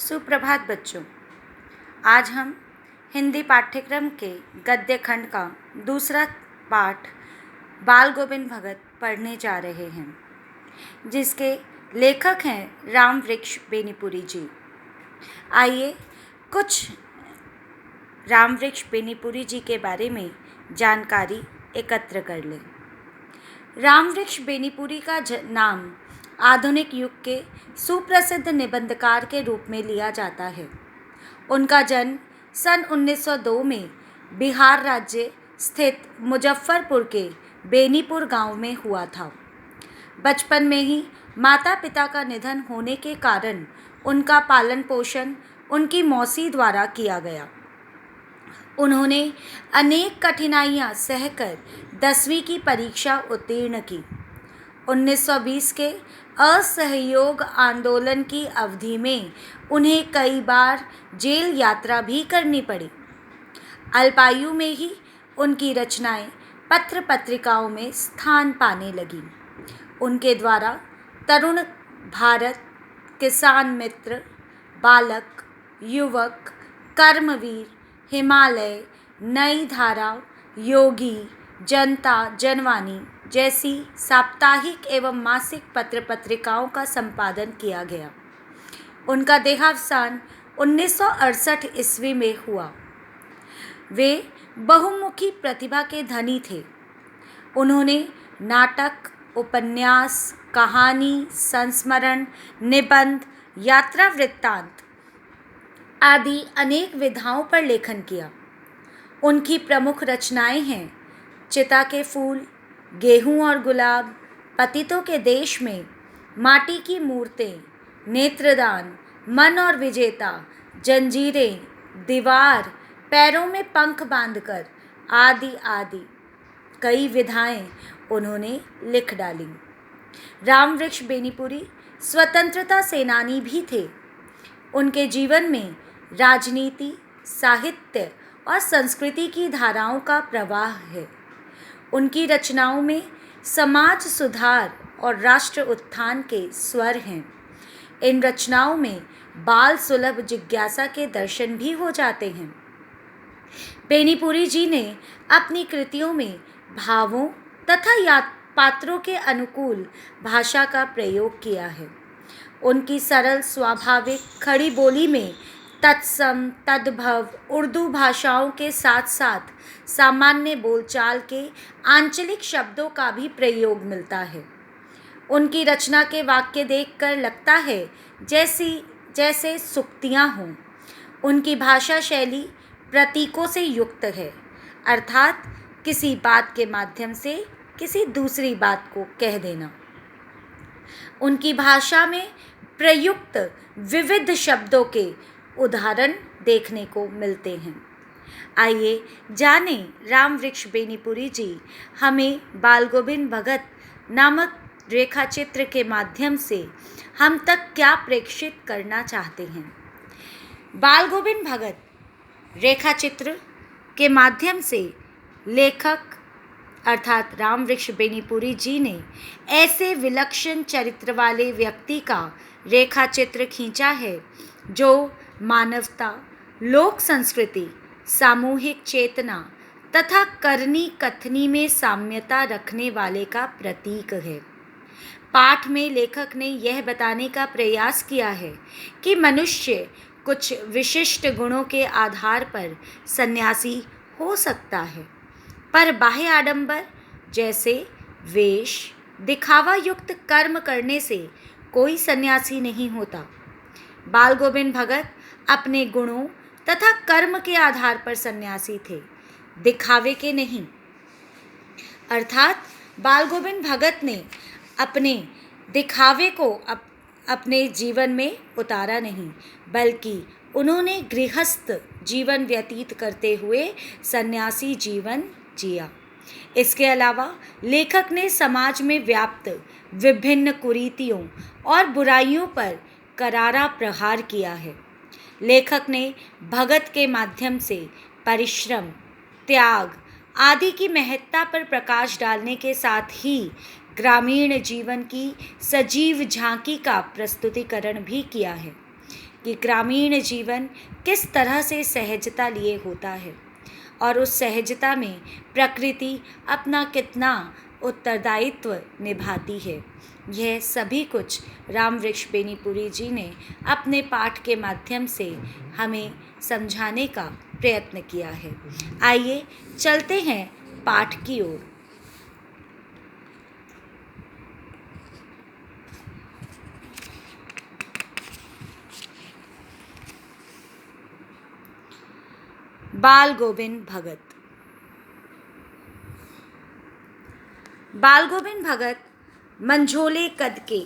सुप्रभात बच्चों। आज हम हिंदी पाठ्यक्रम के गद्य खंड का दूसरा पाठ बाल गोविंद भगत पढ़ने जा रहे हैं, जिसके लेखक हैं राम वृक्ष बेनीपुरी जी। आइए कुछ राम वृक्ष बेनीपुरी जी के बारे में जानकारी एकत्र कर लें। राम वृक्ष बेनीपुरी का नाम आधुनिक युग के सुप्रसिद्ध निबंधकार के रूप में लिया जाता है। उनका जन्म सन 1902 में बिहार राज्य स्थित मुजफ्फरपुर के बेनीपुर गांव में हुआ था। बचपन में ही माता पिता का निधन होने के कारण उनका पालन पोषण उनकी मौसी द्वारा किया गया। उन्होंने अनेक कठिनाइयां सहकर 10वीं की परीक्षा उत्तीर्ण की। 1920 के असहयोग आंदोलन की अवधि में उन्हें कई बार जेल यात्रा भी करनी पड़ी। अल्पायु में ही उनकी रचनाएं पत्र पत्रिकाओं में स्थान पाने लगीं। उनके द्वारा तरुण भारत, किसान मित्र, बालक, युवक, कर्मवीर, हिमालय, नई धारा, योगी, जनता, जनवाणी जैसी साप्ताहिक एवं मासिक पत्र पत्रिकाओं का संपादन किया गया। उनका देहावसान 1968 ईस्वी में हुआ। वे बहुमुखी प्रतिभा के धनी थे। उन्होंने नाटक, उपन्यास, कहानी, संस्मरण, निबंध, यात्रा वृत्तांत आदि अनेक विधाओं पर लेखन किया। उनकी प्रमुख रचनाएं हैं चिता के फूल, गेहूं और गुलाब, पतितों के देश में, माटी की मूर्तें, नेत्रदान, मन और विजेता, जंजीरें, दीवार, पैरों में पंख बांधकर आदि आदि कई विधाएं उन्होंने लिख डाली। राम वृक्ष बेनीपुरी स्वतंत्रता सेनानी भी थे। उनके जीवन में राजनीति, साहित्य और संस्कृति की धाराओं का प्रवाह है। उनकी रचनाओं में समाज सुधार और राष्ट्र उत्थान के स्वर हैं। इन रचनाओं में बाल सुलभ जिज्ञासा के दर्शन भी हो जाते हैं। बेनीपुरी जी ने अपनी कृतियों में भावों तथा पात्रों के अनुकूल भाषा का प्रयोग किया है। उनकी सरल स्वाभाविक खड़ी बोली में तत्सम, तद्भव उर्दू भाषाओं के साथ साथ सामान्य बोलचाल के आंचलिक शब्दों का भी प्रयोग मिलता है। उनकी रचना के वाक्य देखकर लगता है जैसे सुक्तियाँ हों। उनकी भाषा शैली प्रतीकों से युक्त है, अर्थात किसी बात के माध्यम से किसी दूसरी बात को कह देना। उनकी भाषा में प्रयुक्त विविध शब्दों के उदाहरण देखने को मिलते हैं। आइए जानें राम वृक्ष बेनीपुरी जी हमें बाल गोविंद भगत नामक रेखा चित्र के माध्यम से हम तक क्या प्रेषित करना चाहते हैं। बाल गोविंद भगत रेखा चित्र के माध्यम से लेखक अर्थात राम वृक्ष बेनीपुरी जी ने ऐसे विलक्षण चरित्र वाले व्यक्ति का रेखा चित्र खींचा है जो मानवता, लोक संस्कृति, सामूहिक चेतना तथा करनी कथनी में साम्यता रखने वाले का प्रतीक है। पाठ में लेखक ने यह बताने का प्रयास किया है कि मनुष्य कुछ विशिष्ट गुणों के आधार पर सन्यासी हो सकता है, पर बाह्य आडंबर जैसे वेश, दिखावा युक्त कर्म करने से कोई सन्यासी नहीं होता। बाल गोविंद भगत अपने गुणों तथा कर्म के आधार पर सन्यासी थे, दिखावे के नहीं। अर्थात बाल गोविंद भगत ने अपने दिखावे को अपने जीवन में उतारा नहीं, बल्कि उन्होंने गृहस्थ जीवन व्यतीत करते हुए सन्यासी जीवन जिया। इसके अलावा लेखक ने समाज में व्याप्त विभिन्न कुरीतियों और बुराइयों पर करारा प्रहार किया है। लेखक ने भगत के माध्यम से परिश्रम, त्याग आदि की महत्ता पर प्रकाश डालने के साथ ही ग्रामीण जीवन की सजीव झांकी का प्रस्तुतिकरण भी किया है। कि ग्रामीण जीवन किस तरह से सहजता लिए होता है और उस सहजता में प्रकृति अपना कितना उत्तरदायित्व निभाती है। यह सभी कुछ रामवृक्ष बेनीपुरी जी ने अपने पाठ के माध्यम से हमें समझाने का प्रयत्न किया है। आइए चलते हैं पाठ की ओर। बाल गोविंद भगत। बाल गोविंद भगत मंझोले कद के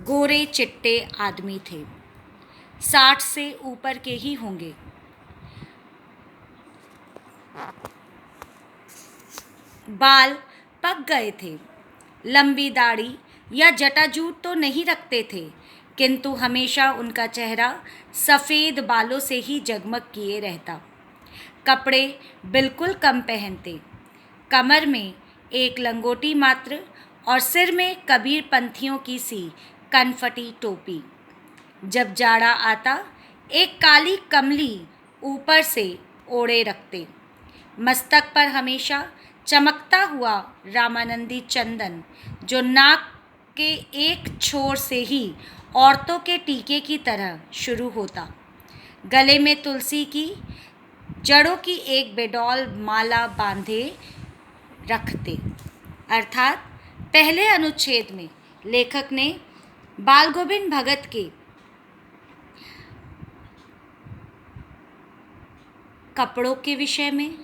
गोरे चिट्टे आदमी थे। 60 से ऊपर के ही होंगे। बाल पक गए थे। लंबी दाढ़ी या जटाजूट तो नहीं रखते थे, किंतु हमेशा उनका चेहरा सफ़ेद बालों से ही जगमग किए रहता। कपड़े बिल्कुल कम पहनते। कमर में एक लंगोटी मात्र और सिर में कबीर पंथियों की सी कनफटी टोपी। जब जाड़ा आता एक काली कमली ऊपर से ओढ़े रखते। मस्तक पर हमेशा चमकता हुआ रामानंदी चंदन, जो नाक के एक छोर से ही औरतों के टीके की तरह शुरू होता। गले में तुलसी की जड़ों की एक बेडौल माला बांधे रखते। अर्थात पहले अनुच्छेद में लेखक ने बाल गोविंद भगत के कपड़ों के विषय में,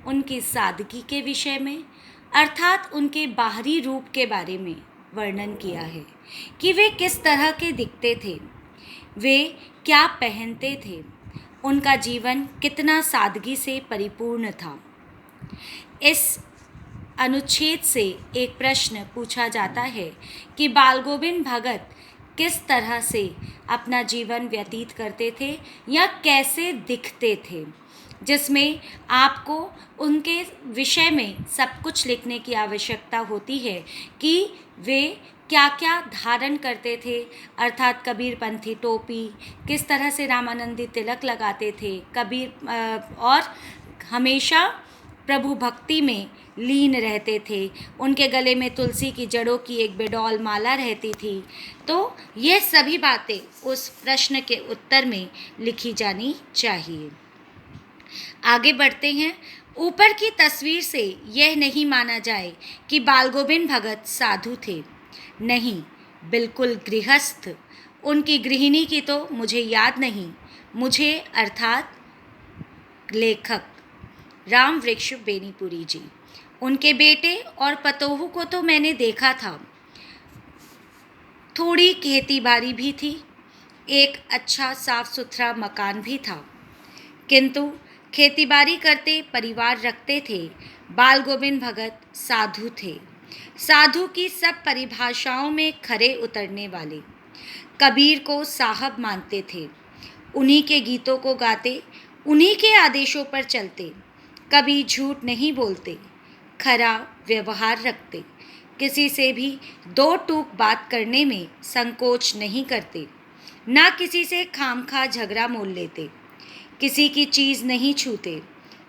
उनकी सादगी के विषय में, अर्थात उनके बाहरी रूप के बारे में वर्णन किया है कि वे किस तरह के दिखते थे, वे क्या पहनते थे, उनका जीवन कितना सादगी से परिपूर्ण था। इस अनुच्छेद से एक प्रश्न पूछा जाता है कि बाल गोविंद भगत किस तरह से अपना जीवन व्यतीत करते थे या कैसे दिखते थे, जिसमें आपको उनके विषय में सब कुछ लिखने की आवश्यकता होती है कि वे क्या क्या धारण करते थे, अर्थात कबीरपंथी टोपी, किस तरह से रामानंदी तिलक लगाते थे, और हमेशा प्रभु भक्ति में लीन रहते थे। उनके गले में तुलसी की जड़ों की एक बेडौल माला रहती थी। तो ये सभी बातें उस प्रश्न के उत्तर में लिखी जानी चाहिए। आगे बढ़ते हैं। ऊपर की तस्वीर से यह नहीं माना जाए कि बाल गोविंद भगत साधु थे। नहीं, बिल्कुल गृहस्थ। उनकी गृहिणी की तो मुझे याद नहीं, मुझे अर्थात लेखक रामवृक्ष बेनीपुरी जी, उनके बेटे और पतोहू को तो मैंने देखा था। थोड़ी खेती बाड़ी भी थी, एक अच्छा साफ सुथरा मकान भी था, किंतु खेतीबाड़ी करते परिवार रखते थे। बाल गोविंद भगत साधु थे, साधु की सब परिभाषाओं में खरे उतरने वाले। कबीर को साहब मानते थे, उन्हीं के गीतों को गाते, उन्हीं के आदेशों पर चलते, कभी झूठ नहीं बोलते, खरा व्यवहार रखते, किसी से भी दो टूक बात करने में संकोच नहीं करते, ना किसी से खामखा झगड़ा मोल लेते, किसी की चीज़ नहीं छूते,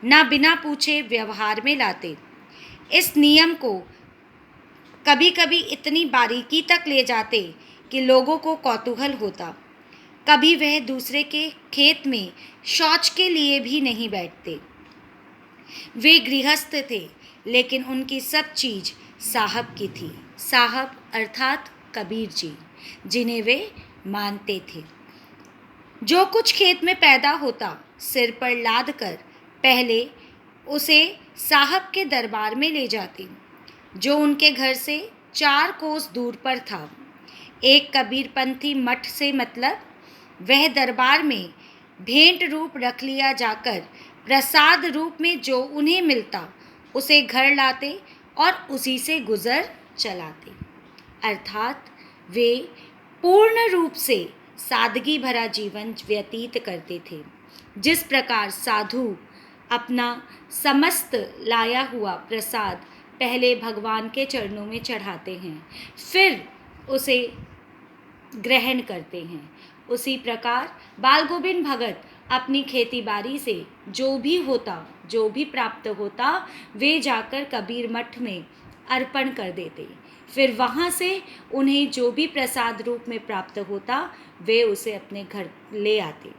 ना बिना पूछे व्यवहार में लाते। इस नियम को कभी कभी इतनी बारीकी तक ले जाते कि लोगों को कौतूहल होता। कभी वह दूसरे के खेत में शौच के लिए भी नहीं बैठते। वे गृहस्थ थे, लेकिन उनकी सब चीज़ साहब की थी। साहब अर्थात कबीर जी, जिन्हें वे मानते थे। जो कुछ खेत में पैदा होता, सिर पर लाद कर पहले उसे साहब के दरबार में ले जाते, जो उनके घर से 4 कोस दूर पर था। एक कबीरपंथी मठ से मतलब वह दरबार में भेंट रूप रख लिया जाकर प्रसाद रूप में जो उन्हें मिलता उसे घर लाते और उसी से गुजर चलाते। अर्थात वे पूर्ण रूप से सादगी भरा जीवन व्यतीत करते थे। जिस प्रकार साधु अपना समस्त लाया हुआ प्रसाद पहले भगवान के चरणों में चढ़ाते हैं, फिर उसे ग्रहण करते हैं, उसी प्रकार बाल गोविंद भगत अपनी खेती बाड़ी से जो भी प्राप्त होता वे जाकर कबीर मठ में अर्पण कर देते। फिर वहाँ से उन्हें जो भी प्रसाद रूप में प्राप्त होता वे उसे अपने घर ले आते।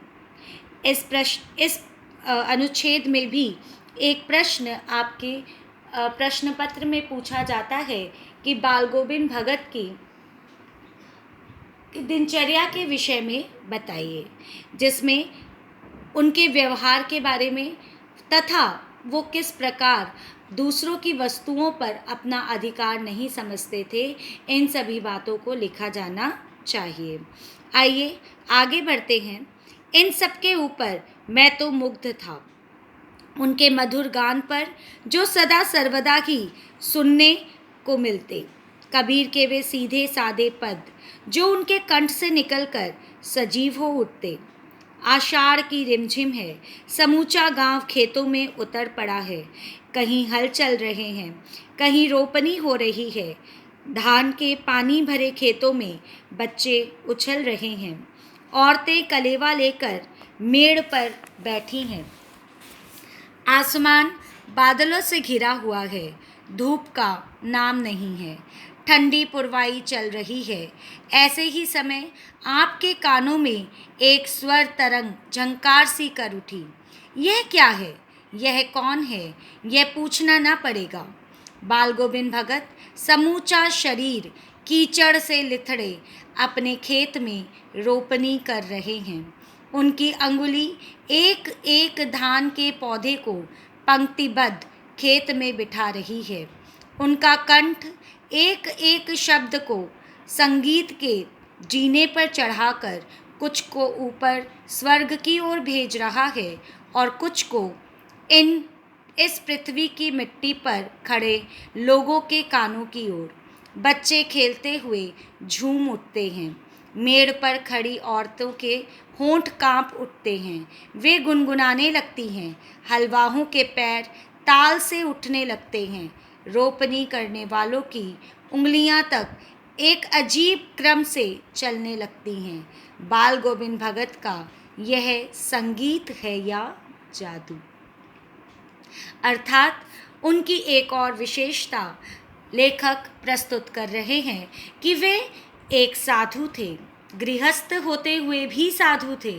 इस अनुच्छेद में भी एक प्रश्न आपके प्रश्न पत्र में पूछा जाता है कि बाल गोविंद भगत की दिनचर्या के विषय में बताइए, जिसमें उनके व्यवहार के बारे में तथा वो किस प्रकार दूसरों की वस्तुओं पर अपना अधिकार नहीं समझते थे, इन सभी बातों को लिखा जाना चाहिए। आइए आगे बढ़ते हैं। इन सब के ऊपर मैं तो मुग्ध था, उनके मधुर गान पर जो सदा सर्वदा ही सुनने को मिलते। कबीर के वे सीधे सादे पद जो उनके कंठ से निकलकर सजीव हो उठते। आषाढ़ की रिमझिम है, समूचा गांव खेतों में उतर पड़ा है। कहीं हल चल रहे हैं, कहीं रोपनी हो रही है। धान के पानी भरे खेतों में बच्चे उछल रहे हैं। औरतें कलेवा लेकर मेड़ पर बैठी हैं। आसमान बादलों से घिरा हुआ है, धूप का नाम नहीं है। ठंडी पुरवाई चल रही है। ऐसे ही समय आपके कानों में एक स्वर तरंग झंकार सी कर उठी। यह क्या है? यह कौन है? यह पूछना न पड़ेगा। बाल गोविंद भगत समूचा शरीर कीचड़ से लिथड़े अपने खेत में रोपनी कर रहे हैं। उनकी अंगुली एक एक धान के पौधे को पंक्तिबद्ध खेत में बिठा रही है। उनका कंठ एक एक शब्द को संगीत के जीने पर चढ़ाकर कुछ को ऊपर स्वर्ग की ओर भेज रहा है और कुछ को इस पृथ्वी की मिट्टी पर खड़े लोगों के कानों की ओर। बच्चे खेलते हुए झूम उठते हैं। मेड़ पर खड़ी औरतों के होंठ कांप उठते हैं। वे गुनगुनाने लगती हैं। हलवाहों के पैर ताल से उठने लगते हैं। रोपनी करने वालों की उंगलियां तक एक अजीब क्रम से चलने लगती हैं। बाल गोविंद भगत का यह संगीत है या जादू? अर्थात उनकी एक और विशेषता लेखक प्रस्तुत कर रहे हैं कि वे एक साधु थे, गृहस्थ होते हुए भी साधु थे,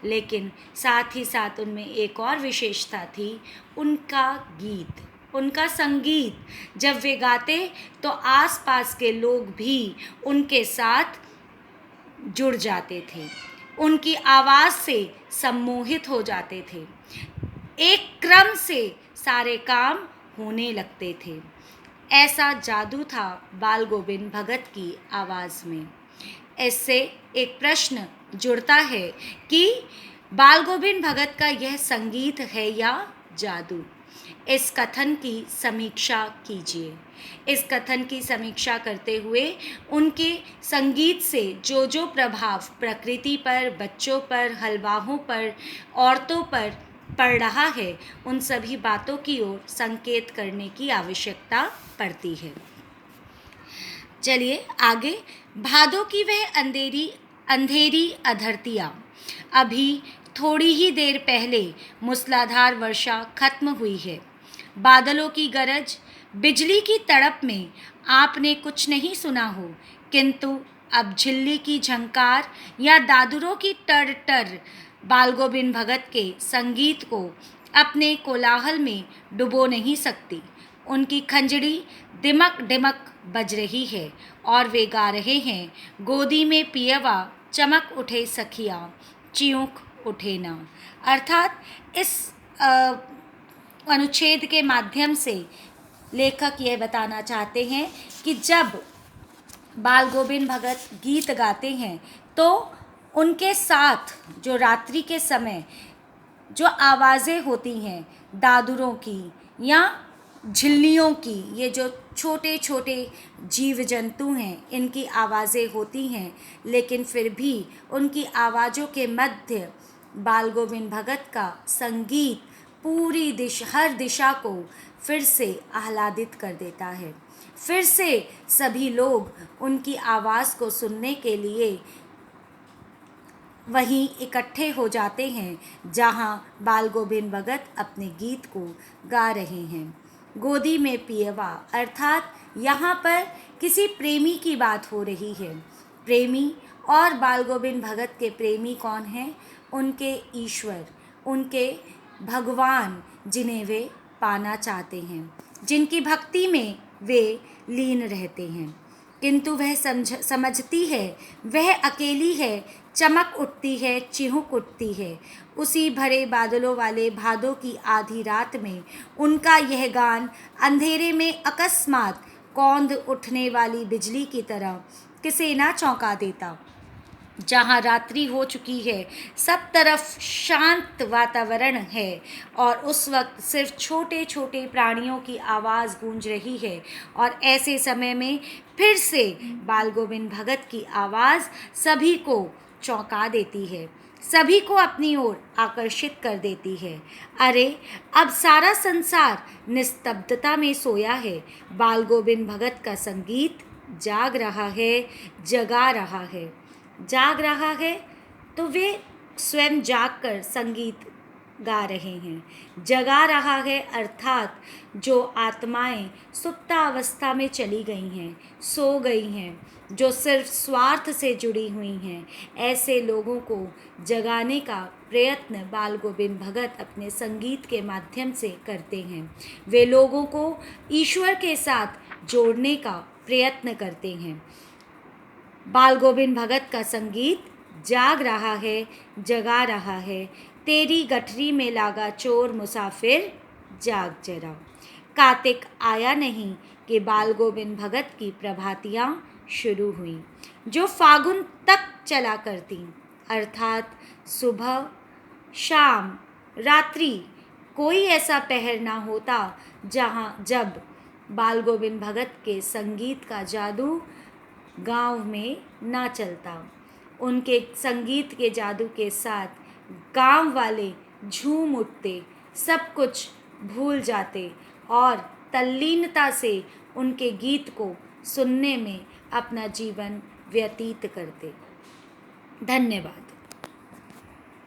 लेकिन साथ ही साथ उनमें एक और विशेषता थी, उनका गीत, उनका संगीत। जब वे गाते तो आसपास के लोग भी उनके साथ जुड़ जाते थे, उनकी आवाज़ से सम्मोहित हो जाते थे। एक क्रम से सारे काम होने लगते थे। ऐसा जादू था बाल गोविंद भगत की आवाज़ में। इससे एक प्रश्न जुड़ता है कि बाल गोविंद भगत का यह संगीत है या जादू? इस कथन की समीक्षा कीजिए। इस कथन की समीक्षा करते हुए उनके संगीत से जो जो प्रभाव प्रकृति पर, बच्चों पर, हलवाहों पर, औरतों पर पड़ रहा है, उन सभी बातों की ओर संकेत करने की आवश्यकता पड़ती है। चलिए आगे। भादों की वह अंधेरी अधरतियाँ। अभी थोड़ी ही देर पहले मूसलाधार वर्षा खत्म हुई है। बादलों की गरज, बिजली की तड़प में आपने कुछ नहीं सुना हो, किंतु अब झिल्ली की झंकार या दादुरों की टर टर बाल गोविंद भगत के संगीत को अपने कोलाहल में डुबो नहीं सकती। उनकी खंजड़ी दिमक दिमक बज रही है और वे गा रहे हैं, गोदी में पियवा चमक उठे सखिया चियूक उठे ना। अर्थात इस अनुच्छेद के माध्यम से लेखक यह बताना चाहते हैं कि जब बाल गोविंद भगत गीत गाते हैं तो उनके साथ जो रात्रि के समय जो आवाज़ें होती हैं दादुरों की या झिल्लियों की, ये जो छोटे छोटे जीव जंतु हैं इनकी आवाज़ें होती हैं, लेकिन फिर भी उनकी आवाज़ों के मध्य बाल गोविंद भगत का संगीत पूरी हर दिशा को फिर से आह्लादित कर देता है। फिर से सभी लोग उनकी आवाज़ को सुनने के लिए वहीं इकट्ठे हो जाते हैं जहां बाल गोविंद भगत अपने गीत को गा रहे हैं। गोदी में पियवा, अर्थात यहाँ पर किसी प्रेमी की बात हो रही है। प्रेमी और बाल गोविंद भगत के प्रेमी कौन हैं? उनके ईश्वर, उनके भगवान, जिन्हें वे पाना चाहते हैं, जिनकी भक्ति में वे लीन रहते हैं। किंतु वह समझती है वह अकेली है, चमक उठती है, चिहुक उठती है। उसी भरे बादलों वाले भादों की आधी रात में उनका यह गान अंधेरे में अकस्मात कौंध उठने वाली बिजली की तरह किसे ना चौंका देता। जहाँ रात्रि हो चुकी है, सब तरफ शांत वातावरण है और उस वक्त सिर्फ छोटे छोटे प्राणियों की आवाज़ गूंज रही है। और ऐसे समय में फिर से बाल गोविंद भगत की आवाज़ सभी को चौंका देती है, सभी को अपनी ओर आकर्षित कर देती है। अरे अब सारा संसार निस्तब्धता में सोया है, बाल गोविंद भगत का संगीत जाग रहा है, जगा रहा है। जाग रहा है तो वे स्वयं जागकर संगीत गा रहे हैं। जगा रहा है अर्थात जो आत्माएं सुप्तावस्था में चली गई हैं, सो गई हैं, जो सिर्फ स्वार्थ से जुड़ी हुई हैं, ऐसे लोगों को जगाने का प्रयत्न बाल गोविंद भगत अपने संगीत के माध्यम से करते हैं। वे लोगों को ईश्वर के साथ जोड़ने का प्रयत्न करते हैं। बाल गोविंद भगत का संगीत जाग रहा है, जगा रहा है। तेरी गठरी में लागा चोर मुसाफिर, जाग जरा। कार्तिक आया नहीं कि बाल गोविंद भगत की प्रभातियाँ शुरू हुई, जो फागुन तक चला करती, अर्थात सुबह, शाम, रात्रि। कोई ऐसा पहर ना होता जब बाल गोविंद भगत के संगीत का जादू गांव में ना चलता। उनके संगीत के जादू के साथ गांव वाले झूम उठते, सब कुछ भूल जाते और तल्लीनता से उनके गीत को सुनने में अपना जीवन व्यतीत करते। धन्यवाद।